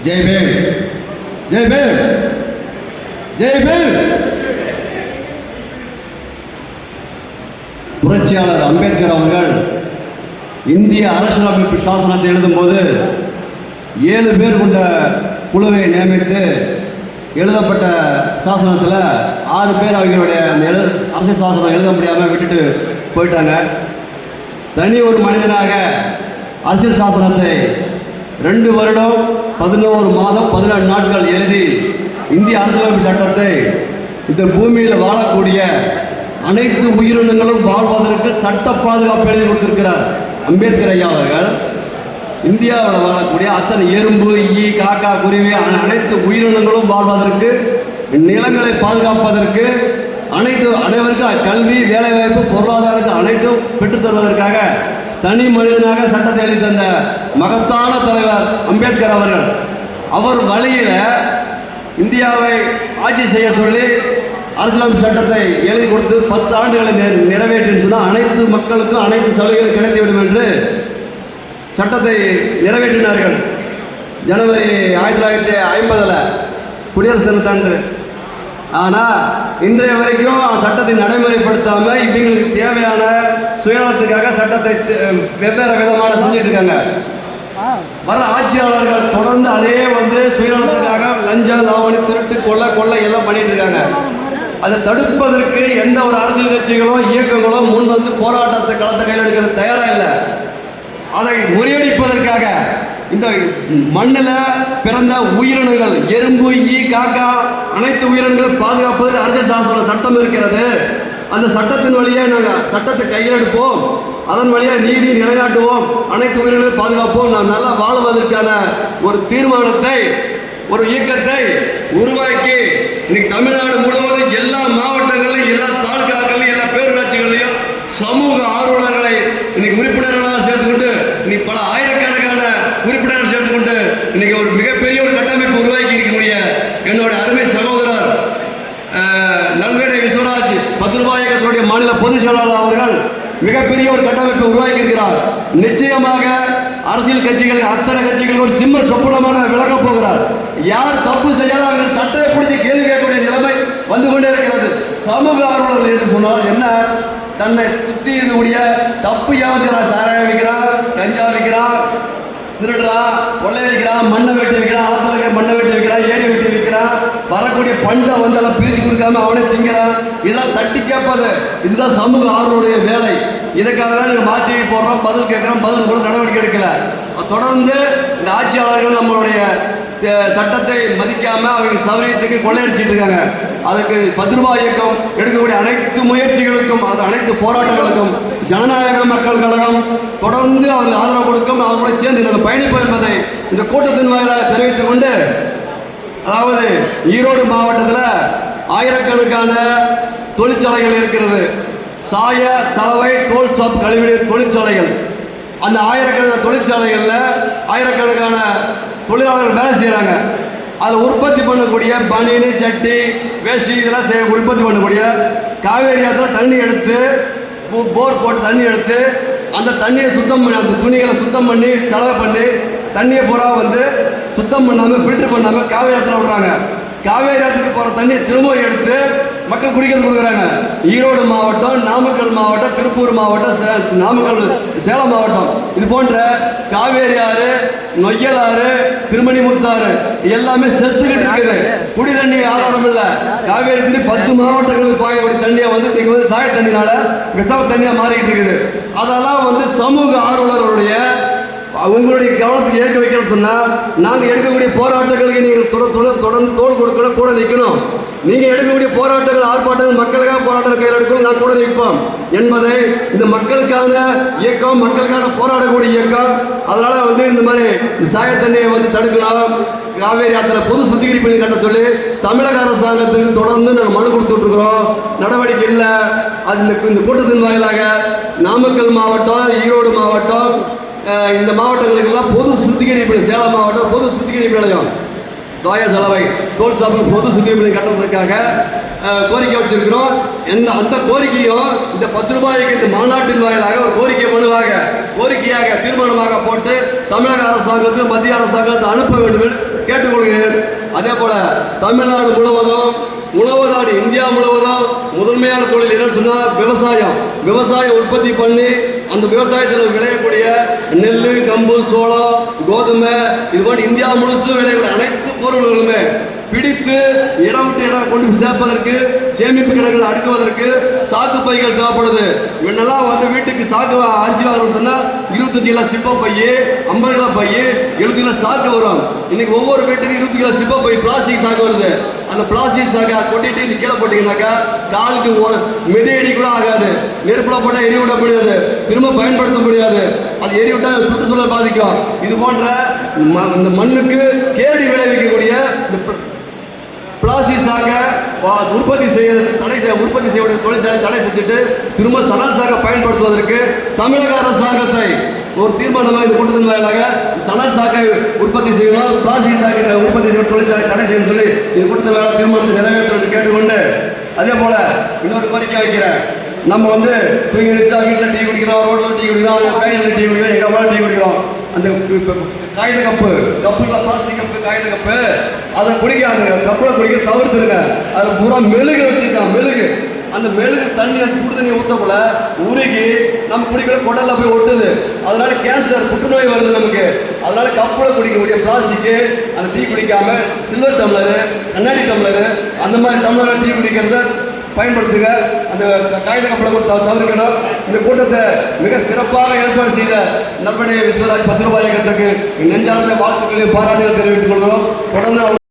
ஜெய் பீம், ஜெய் பீம், ஜெய் பீம். புரட்சியாளர் அம்பேத்கர் அவர்கள் இந்திய அரசியலமைப்பு சாசனத்தை எழுதும்போது 7 பேர் கொண்ட குழுவை நியமித்து எழுதப்பட்ட சாசனத்தில் 6 பேர் அவங்களுடைய அந்த அரசியல் சாசனம் எழுத முடியாமல் விட்டுட்டு போயிட்டாங்க. தனி ஒரு மனிதனாக அரசியல் சாசனத்தை 2 வருடம் 11 மாதம் 17 நாட்கள் எழுதி இந்திய அரசியலமைப்பு சட்டத்தை இந்த பூமியில் வாழக்கூடிய அனைத்து உயிரினங்களும் வாழ்வதற்கு சட்ட பாதுகாப்பு எழுதி கொடுத்திருக்கிறார் அம்பேத்கர் ஐயா அவர்கள். இந்தியாவில் வாழக்கூடிய அத்தனை எறும்பு, ஈ, காக்கா, குருவி அனைத்து உயிரினங்களும் வாழ்வதற்கு, நிலங்களை பாதுகாப்பதற்கு, அனைவருக்கும் கல்வி, வேலைவாய்ப்பு, பொருளாதாரத்தை அனைத்தும் பெற்றுத் தருவதற்காக தனி மனிதனாக சட்டத்தை எழுதி தந்த மகத்தான தலைவர் அம்பேத்கர் அவர்கள். அவர் வழியில் இந்தியாவை ஆட்சி செய்ய சொல்லி அரசியலமைப்பு சட்டத்தை எழுதி கொடுத்து 10 ஆண்டுகளை நிறைவேற்றின்னு சொன்னால் அனைத்து மக்களுக்கும் அனைத்து சலுகைகள் கிடைத்துவிடும் என்று சட்டத்தை நிறைவேற்றினார்கள். ஜனவரி 1950 குடியரசு தினத்தன்று. ஆனால் இன்றைய வரைக்கும் சட்டத்தை நடைமுறைப்படுத்தாமல் இவங்களுக்கு தேவையான சுயநலத்துக்காக சட்டத்தை வெவ்வேறு விதமான செஞ்சுட்டு இருக்காங்க. வர ஆட்சியாளர்கள் தொடர்ந்து அதே சுயநலத்துக்காக லஞ்சம், லாவணி, திருட்டு, கொள்ளை எல்லாம் பண்ணிட்டு இருக்காங்க. அதை தடுப்பதற்கு எந்த ஒரு அரசியல் கட்சிகளோ இயக்கங்களோ முன் போராட்டத்தை களத்தை கையில் எடுக்கிறது தயாராக இல்லை. அதை முறியடிப்பதற்காக இந்த மண்ணில் பிறந்த உயிரினங்கள், எறும்பு, ஈ, காக்கா அனைத்து உயிரினங்களும் பாதுகாப்பதற்கு அரசியல் சாசன சட்டம் இருக்கிறது. அந்த சட்டத்தின் வழியாக நாங்கள் சட்டத்தை கையில் எடுப்போம், அதன் வழியாக நீதி நிலைநாட்டுவோம், அனைத்து உயிரினங்களையும் பாதுகாப்போம், நாம் நல்லா வாழ்வதற்கான ஒரு தீர்மானத்தை, ஒரு இயக்கத்தை உருவாக்கி இன்னைக்கு தமிழ்நாடு முழுவதும் எல்லா மாவட்டங்களிலும், எல்லா தாலுகாக்களையும், எல்லா பேரூராட்சிகளையும் சமூக ஆர்வலர்களை இன்னைக்கு உறுப்பினர்களாக சேர்த்துக்கொண்டு இன்னைக்கு பல ஆயிரக்கணக்கான உறுப்பினர்கள் சேர்த்துக்கொண்டு இன்னைக்கு ஒரு மிகப்பெரிய ஒரு கட்டமைப்பு உருவாக்கி இருக்கக்கூடிய என்னோட அருமை சகோதரர் நல்வேடை விஸ்வராஜ் 10 ரூபாய் இயக்கத்தினுடைய மாநில பொதுச் செயலாளர் அவர்கள் மிகப்பெரிய ஒரு கட்டமைப்பை உருவாக்கி இருக்கிறார். நிச்சயமாக அரசியல் கட்சிகள், அத்தனை கட்சிகளுக்கு ஒரு சிம்ம சொப்பனமான விளக்கப் போகிறார். யார் தப்பு செய்யலாம் அவர்கள் சட்டத்தை பிடிச்சி கேள்வி கேட்கக்கூடிய நிலைமை வந்து கொண்டே இருக்கிறது. சமூக ஆர்வலர்கள் என்று சொன்னால் என்ன, தன்னை சுற்றி இருக்கக்கூடிய தப்பு யாவச்சான், சாராயம் வைக்கிறான், கஞ்சா வைக்கிறான், திருடுறான், கொள்ளையடிக்கிறான், மண்ணை வெட்டி வைக்கிறான், ஆத்தலக மண்ணை வெட்டி வைக்கிறான், ஏரி வெட்டி வைக்கிறான், வரக்கூடிய பண்டை அதெல்லாம் பிரித்து கொடுக்காம அவனே திங்கிறான். இதெல்லாம் தட்டி கேட்பது, இதுதான் சமூக ஆர்வலுடைய வேலை. இதுக்காக தான் நீங்கள் மாற்றி போடுறோம், பதில் கேட்குறோம், பதில் கூட நடவடிக்கை எடுக்கல. தொடர்ந்து இந்த ஆட்சியாளர்கள் நம்மளுடைய சட்டத்தை மதிக்காம அவங்க சௌரியத்துக்கு கொள்ளையடிச்சிட்டு இருக்காங்க. அதுக்கு 10 ரூபாய் இயக்கம் எடுக்கக்கூடிய அனைத்து முயற்சிகளுக்கும், அது அனைத்து போராட்டங்களுக்கும் ஜனநாயக மக்கள் கழகம் தொடர்ந்து அவர்கள் ஆதரவு கொடுக்கும், அவர்களை சேர்ந்து நாங்கள் பயணிப்போம் என்பதை இந்த கூட்டத்தின் வாயிலாக தெரிவித்துக் கொண்டு, அதாவது ஈரோடு மாவட்டத்தில் ஆயிரக்கணக்கான தொழிற்சாலைகள் இருக்கிறது. சாய, சலவை, தோல் சாப், கழிவுநீர் தொழிற்சாலைகள். அந்த ஆயிரக்கணக்கான தொழிற்சாலைகளில் ஆயிரக்கணக்கான தொழிலாளர்கள் வேலை செய்கிறாங்க. அதில் உற்பத்தி பண்ணக்கூடிய பனியனு, சட்டி, வேஷ்டி இதெல்லாம் உற்பத்தி பண்ணக்கூடிய காவேரி ஆற்றில் தண்ணி எடுத்து போர் போட்டு தண்ணி எடுத்து அந்த தண்ணியை சுத்தம் பண்ணி, அந்த துணிகளை சுத்தம் பண்ணி செலவு பண்ணி தண்ணியை பூரா சுத்தம் பண்ணாமல் ஃபில்டர் பண்ணாமல் காவேரி ஆற்றில் விடுறாங்க. காவேரி ஆற்றுக்கு போகிற தண்ணியை திரும்ப எடுத்து மக்கள் குடிக்கிறது கொடுக்குறாங்க. ஈரோடு மாவட்டம், நாமக்கல் மாவட்டம், திருப்பூர் மாவட்டம், நாமக்கல், சேலம் மாவட்டம், இது போன்ற காவேரி ஆறு, நொய்யல் ஆறு, திருமணி முத்தாறு எல்லாமே செத்துக்கிட்டு இருக்குது. குடி தண்ணி ஆதாரம் இல்லை. காவேரி தண்ணி 10 மாவட்டங்களுக்கு பாயக்கூடிய தண்ணியை இன்னைக்கு சாய தண்ணினால விஷம தண்ணியாக மாறிக்கிட்டு இருக்குது. அதெல்லாம் சமூக ஆர்வலர்களுடைய உங்களுடைய கவனத்துக்கு ஏற்க வைக்கணும்னு சொன்னால், நாங்கள் எடுக்கக்கூடிய போராட்டங்களுக்கு நீங்கள் தொடர்ந்து தோள் கொடுக்கணும், கூட நிற்கணும். நீங்கள் எடுக்கக்கூடிய போராட்டங்கள், ஆர்ப்பாட்டங்கள் மக்களுக்காக போராட்டங்கள் கையில் எடுக்கணும், நான் கூட நிற்போம் என்பதை இந்த மக்களுக்கான இயக்கம், மக்களுக்கான போராடக்கூடிய இயக்கம். அதனால் இந்த மாதிரி சாய தண்ணியை தடுக்கலாம், காவேரி ஆற்றுல பொது சுத்திகரிப்பு கட்ட சொல்லி தமிழக அரசாங்கத்துக்கு தொடர்ந்து நாங்கள் மனு கொடுத்துட்ருக்குறோம். நடவடிக்கை இல்லை. அது இந்த கூட்டத்தின் வாயிலாக நாமக்கல் மாவட்டம், ஈரோடு மாவட்டம், இந்த மாவட்டங்களுக்கெல்லாம் பொது சுத்திகரிப்பு, சேலம் மாவட்டம் பொது சுத்திகரிப்பு நிலையம், சாய, சலவை, தோல் சாப்பு பொது சுத்திகரிப்பு கட்டுறதுக்காக கோரிக்கை வச்சிருக்கிறோம். அந்த கோரிக்கையும் இந்த 10 ரூபாய்க்கு இந்த மாநாட்டின் வாயிலாக ஒரு கோரிக்கையாக தீர்மானமாக போட்டு தமிழக அரசாங்கத்துக்கு, மத்திய அரசாங்கத்தை அனுப்ப வேண்டும் கேட்டுக்கொள்கிறேன். அதே போல தமிழ்நாடு முழுவதும் உணவு இந்தியா முழுவதும் முதன்மையான தொழில் என்னன்னு சொன்னா விவசாயம் உற்பத்தி பண்ணி அந்த விவசாயத்தில் விளையக்கூடிய நெல், கம்பு, சோளம், கோதுமை இது போன்ற இந்தியா முழுசு விளையக்கூடிய அனைத்து பொருள்களுமே பிடித்து இடம் விட்டு இடம் கொண்டு சேர்ப்பதற்கு, சேமிப்பு கிடங்குகள் அடுக்குவதற்கு சாக்கு பைகள் தேவைப்படுது. முன்னெல்லாம் வீட்டுக்கு சாக்கு அரிசி வாங்கணும்னு சொன்னா 25 கிலோ சிப்ப பை, 50 கிலோ பை, 70 கிலோ சாக்கு வரும். இன்னைக்கு ஒவ்வொரு வீட்டுக்கு 20 கிலோ சிப்ப பை பிளாஸ்டிக் சாக்கு வருது. அந்த பிளாஸ்டிக் சாக்கை கொட்டிட்டு கீழே போட்டீங்கன்னாக்கா காலுக்கு மிதியடி கூட ஆகாது. நெருப்புல போட்டால் எரி விட முடியாது, திரும்ப பயன்படுத்த முடியாது. அது எரி விட்டால் சுற்றுச்சூழல் பாதிக்கும். இது போன்ற இந்த மண்ணுக்கு கேடு விளைவிக்கக்கூடிய பிளாஸ்டிக் சாக்கை உற்பத்தி செய்யக்கூடிய தொழிற்சாலை தடை செஞ்சுட்டு திரும்ப சணல் சாக்கை பயன்படுத்துவதற்கு தமிழக அரசாங்கத்தை ஒரு தீர்மானமாக இந்த கூட்டத்தின் வாயிலாக சணல் சாக்கை உற்பத்தி செய்யணும், பிளாஸ்டிக் சாக்கை உற்பத்தி செய்யும் தொழிற்சாலை தடை செய்யணும் சொல்லி இந்த கூட்டத்தின் வாயிலாக தீர்மானத்தை நிறைவேற்றுவது கேட்டுக்கொண்டு, அதே போல இன்னொரு கோரிக்கை வைக்கிறேன். நம்ம தூங்கி நிச்சா வீட்டில் டீ குடிக்கிறோம், ரோட்டில் டீ குடிக்கிறோம், பேங்கில் டீ குடிக்கிறோம், எங்கள் அம்மா டீ குடிக்கிறோம். அந்த காகித கப்புல பிளாஸ்டிக் கப்பு, காகித கப்பு அதை அந்த கப்பில் குடிக்க தவிர்த்துருங்க. அதில் பூரா மெழுகு வச்சுருக்கான். அந்த மெழுகு தண்ணி, அந்த சுடு தண்ணி ஊற்றக்குள்ள உருகி நம்ம குடிக்கிற குடல்ல போய் ஒட்டுது. அதனால கேன்சர், புற்றுநோய் வருது நமக்கு. அதனால கப்பில் குடிக்கக்கூடிய பிளாஸ்டிக்கு அந்த டீ குடிக்காம சில்வர் டம்ளரு, கண்ணாடி டம்ளரு, அந்த மாதிரி டம்ளர் டீ குடிக்கிறத பயன்படுத்துங்க. அந்த காகித கப்பலை தவிர்க்கணும். இந்த கூட்டத்தை மிக சிறப்பாக ஏற்பாடு செய்த நல்வடை விஸ்வராஜ் பத்திரபாளையத்துக்கு நெஞ்சார்ந்த வாழ்த்துக்களையும் பாராட்டுகள் தெரிவித்துக் கொள்கிறோம். தொடர்ந்து